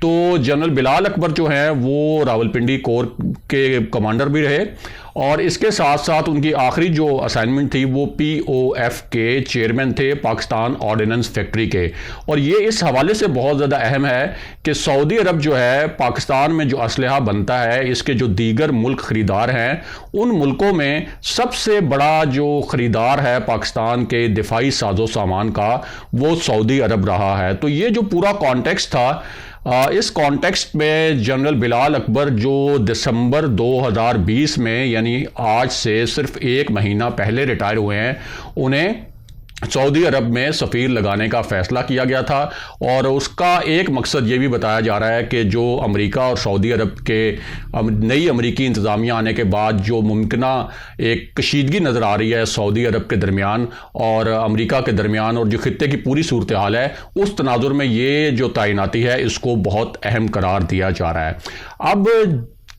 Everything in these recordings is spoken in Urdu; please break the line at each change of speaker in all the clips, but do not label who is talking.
تو جنرل بلال اکبر جو ہیں وہ راولپنڈی کور کے کمانڈر بھی رہے، اور اس کے ساتھ ساتھ ان کی آخری جو اسائنمنٹ تھی وہ POF کے چیئرمین تھے، پاکستان آرڈیننس فیکٹری کے۔ اور یہ اس حوالے سے بہت زیادہ اہم ہے کہ سعودی عرب جو ہے پاکستان میں جو اسلحہ بنتا ہے، اس کے جو دیگر ملک خریدار ہیں، ان ملکوں میں سب سے بڑا جو خریدار ہے پاکستان کے دفاعی ساز و سامان کا، وہ سعودی عرب رہا ہے۔ تو یہ جو پورا کانٹیکسٹ تھا، اس کانٹیکسٹ میں جنرل بلال اکبر جو دسمبر 2020 میں، یعنی آج سے صرف 1 مہینہ پہلے ریٹائر ہوئے ہیں، انہیں سعودی عرب میں سفیر لگانے کا فیصلہ کیا گیا تھا۔ اور اس کا ایک مقصد یہ بھی بتایا جا رہا ہے کہ جو امریکہ اور سعودی عرب کے نئی امریکی انتظامیہ آنے کے بعد جو ممکنہ ایک کشیدگی نظر آ رہی ہے سعودی عرب کے درمیان اور امریکہ کے درمیان، اور جو خطے کی پوری صورتحال ہے، اس تناظر میں یہ جو تعیناتی ہے اس کو بہت اہم قرار دیا جا رہا ہے۔ اب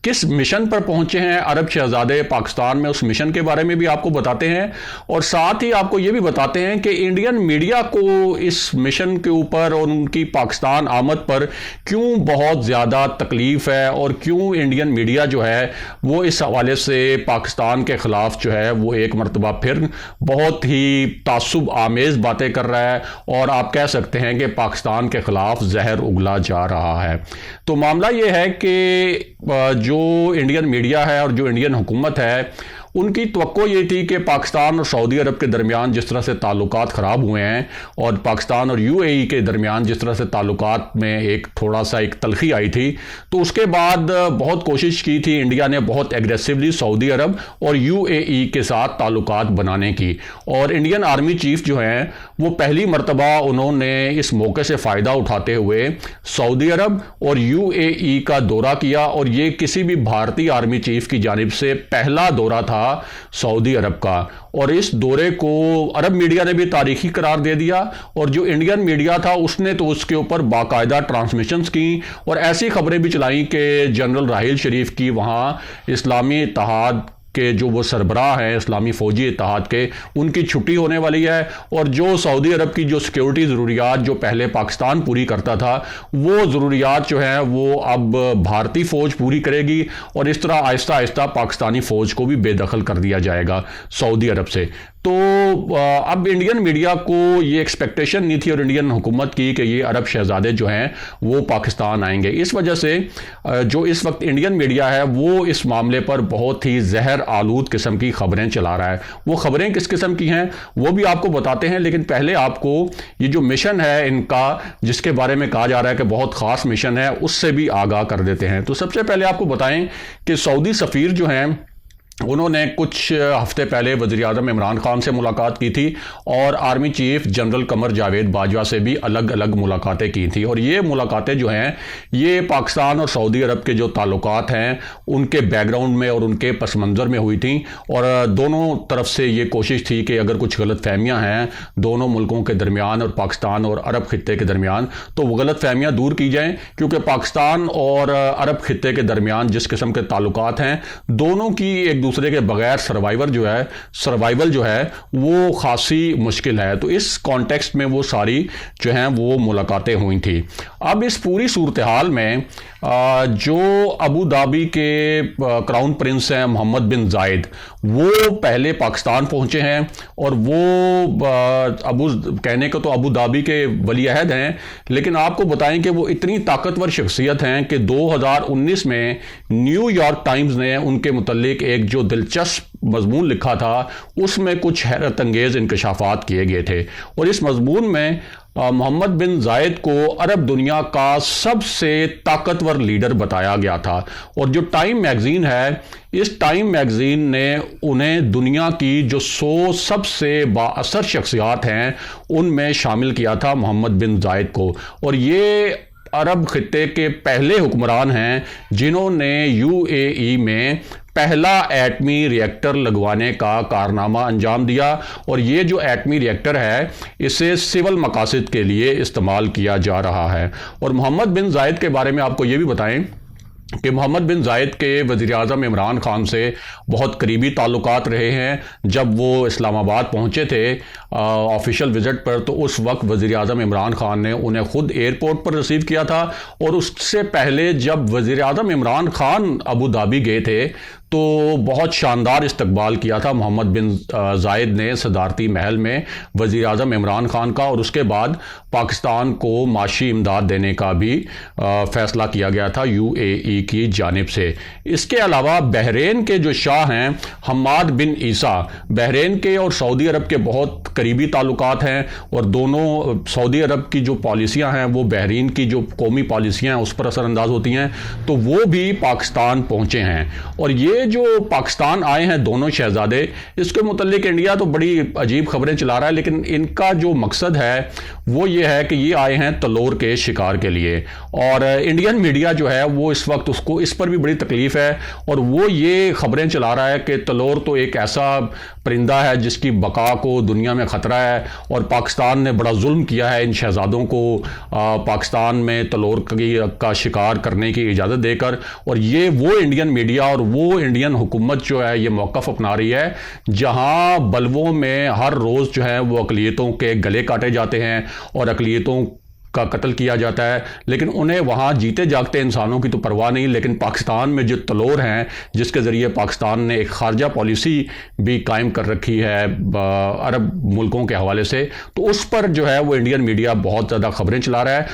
کس مشن پر پہنچے ہیں عرب شہزادے پاکستان میں، اس مشن کے بارے میں بھی آپ کو بتاتے ہیں، اور ساتھ ہی آپ کو یہ بھی بتاتے ہیں کہ انڈین میڈیا کو اس مشن کے اوپر اور ان کی پاکستان آمد پر کیوں بہت زیادہ تکلیف ہے، اور کیوں انڈین میڈیا جو ہے وہ اس حوالے سے پاکستان کے خلاف جو ہے وہ ایک مرتبہ پھر بہت ہی تعصب آمیز باتیں کر رہا ہے، اور آپ کہہ سکتے ہیں کہ پاکستان کے خلاف زہر اگلا جا رہا ہے۔ تو معاملہ یہ ہے کہ جو انڈین میڈیا ہے اور جو انڈین حکومت ہے، ان کی توقع یہ تھی کہ پاکستان اور سعودی عرب کے درمیان جس طرح سے تعلقات خراب ہوئے ہیں، اور پاکستان اور UAE کے درمیان جس طرح سے تعلقات میں ایک تھوڑا سا ایک تلخی آئی تھی، تو اس کے بعد بہت کوشش کی تھی انڈیا نے بہت ایگریسولی سعودی عرب اور UAE کے ساتھ تعلقات بنانے کی۔ اور انڈین آرمی چیف جو ہیں وہ پہلی مرتبہ انہوں نے اس موقع سے فائدہ اٹھاتے ہوئے سعودی عرب اور UAE کا دورہ کیا، اور یہ کسی بھی بھارتی آرمی چیف کی جانب سے پہلا دورہ تھا سعودی عرب کا۔ اور اس دورے کو عرب میڈیا نے بھی تاریخی قرار دے دیا، اور جو انڈین میڈیا تھا اس نے تو اس کے اوپر باقاعدہ ٹرانسمیشنز کی اور ایسی خبریں بھی چلائیں کہ جنرل راحیل شریف کی وہاں اسلامی اتحاد کہ جو وہ سربراہ ہیں اسلامی فوجی اتحاد کے، ان کی چھٹی ہونے والی ہے، اور جو سعودی عرب کی جو سیکیورٹی ضروریات جو پہلے پاکستان پوری کرتا تھا، وہ ضروریات جو ہیں وہ اب بھارتی فوج پوری کرے گی، اور اس طرح آہستہ آہستہ پاکستانی فوج کو بھی بے دخل کر دیا جائے گا سعودی عرب سے۔ تو اب انڈین میڈیا کو یہ ایکسپیکٹیشن نہیں تھی اور انڈین حکومت کی کہ یہ عرب شہزادے جو ہیں وہ پاکستان آئیں گے۔ اس وجہ سے جو اس وقت انڈین میڈیا ہے وہ اس معاملے پر بہت ہی زہر آلود قسم کی خبریں چلا رہا ہے۔ وہ خبریں کس قسم کی ہیں وہ بھی آپ کو بتاتے ہیں، لیکن پہلے آپ کو یہ جو مشن ہے ان کا، جس کے بارے میں کہا جا رہا ہے کہ بہت خاص مشن ہے، اس سے بھی آگاہ کر دیتے ہیں۔ تو سب سے پہلے آپ کو بتائیں کہ سعودی سفیر جو ہیں انہوں نے کچھ ہفتے پہلے وزیر اعظم عمران خان سے ملاقات کی تھی، اور army chief general Qamar Javed Bajwa سے بھی الگ الگ ملاقاتیں کی تھیں۔ اور یہ ملاقاتیں جو ہیں یہ پاکستان اور سعودی عرب کے جو تعلقات ہیں ان کے بیک گراؤنڈ میں اور ان کے پس منظر میں ہوئی تھیں، اور دونوں طرف سے یہ کوشش تھی کہ اگر کچھ غلط فہمیاں ہیں دونوں ملکوں کے درمیان اور پاکستان اور عرب خطے کے درمیان، تو وہ غلط فہمیاں دور کی جائیں، کیونکہ پاکستان اور عرب خطے کے درمیان جس قسم کے تعلقات ہیں دونوں کی ایک دوسرے کے بغیر سروائیول جو ہے وہ خاصی مشکل ہے۔ تو اس کانٹیکسٹ میں وہ ساری جو ہیں وہ ملاقاتیں ہوئی تھیں۔ اب اس پوری صورتحال میں جو ابو دھابی کے کراؤن پرنس ہیں محمد بن زائد، وہ پہلے پاکستان پہنچے ہیں، اور وہ کہنے کو تو ابو دھابی کے ولی عہد ہیں، لیکن آپ کو بتائیں کہ وہ اتنی طاقتور شخصیت ہیں کہ 2019 میں نیو یارک ٹائمز نے ان کے متعلق ایک جو دلچسپ مضمون لکھا تھا، اس میں کچھ حیرت انگیز انکشافات کیے گئے تھے، اور اس مضمون میں محمد بن زائد کو عرب دنیا کا سب سے طاقتور لیڈر بتایا گیا تھا۔ اور جو ٹائم میگزین ہے، اس ٹائم میگزین نے انہیں دنیا کی جو 100 سب سے با اثر شخصیات ہیں ان میں شامل کیا تھا محمد بن زائد کو، اور یہ عرب خطے کے پہلے حکمران ہیں جنہوں نے UAE میں پہلا ایٹمی ریئیکٹر لگوانے کا کارنامہ انجام دیا، اور یہ جو ایٹمی ریئیکٹر ہے اسے سول مقاصد کے لیے استعمال کیا جا رہا ہے۔ اور محمد بن زائد کے بارے میں آپ کو یہ بھی بتائیں کہ محمد بن زائد کے وزیر اعظم عمران خان سے بہت قریبی تعلقات رہے ہیں۔ جب وہ اسلام آباد پہنچے تھے آفیشیل وزٹ پر، تو اس وقت وزیر اعظم عمران خان نے انہیں خود ایئرپورٹ پر ریسیو کیا تھا، اور اس سے پہلے جب وزیر اعظم عمران خان ابو دھابی گئے تھے تو بہت شاندار استقبال کیا تھا محمد بن زائد نے صدارتی محل میں وزیر اعظم عمران خان کا، اور اس کے بعد پاکستان کو معاشی امداد دینے کا بھی فیصلہ کیا گیا تھا یو اے ای کی جانب سے۔ اس کے علاوہ بحرین کے جو شاہ ہیں حماد بن عیسیٰ، بحرین کے اور سعودی عرب کے بہت قریبی تعلقات ہیں، اور دونوں سعودی عرب کی جو پالیسیاں ہیں وہ بحرین کی جو قومی پالیسیاں ہیں اس پر اثر انداز ہوتی ہیں، تو وہ بھی پاکستان پہنچے ہیں۔ اور یہ جو پاکستان آئے ہیں دونوں شہزادے، اس کے متعلق انڈیا تو بڑی عجیب خبریں چلا رہا ہے، لیکن ان کا جو مقصد ہے وہ یہ ہے کہ یہ آئے ہیں تلور کے شکار کے لیے، اور انڈین میڈیا جو ہے وہ اس وقت اس پر بھی بڑی تکلیف ہے، اور وہ یہ خبریں چلا رہا ہے کہ تلور تو ایک ایسا پرندہ ہے جس کی بقا کو دنیا میں خطرہ ہے، اور پاکستان نے بڑا ظلم کیا ہے ان شہزادوں کو پاکستان میں تلور کا شکار کرنے کی اجازت دے کر۔ اور یہ وہ انڈین میڈیا اور وہ انڈین حکومت جو ہے یہ موقف اپنا رہی ہے جہاں بلووں میں ہر روز جو ہے وہ اقلیتوں کے گلے کاٹے جاتے ہیں اور اقلیتوں کا قتل کیا جاتا ہے، لیکن انہیں وہاں جیتے جاگتے انسانوں کی تو پرواہ نہیں۔ لیکن پاکستان میں جو تلور ہیں جس کے ذریعے پاکستان نے ایک خارجہ پالیسی بھی قائم کر رکھی ہے عرب ملکوں کے حوالے سے، تو اس پر جو ہے وہ انڈین میڈیا بہت زیادہ خبریں چلا رہا ہے۔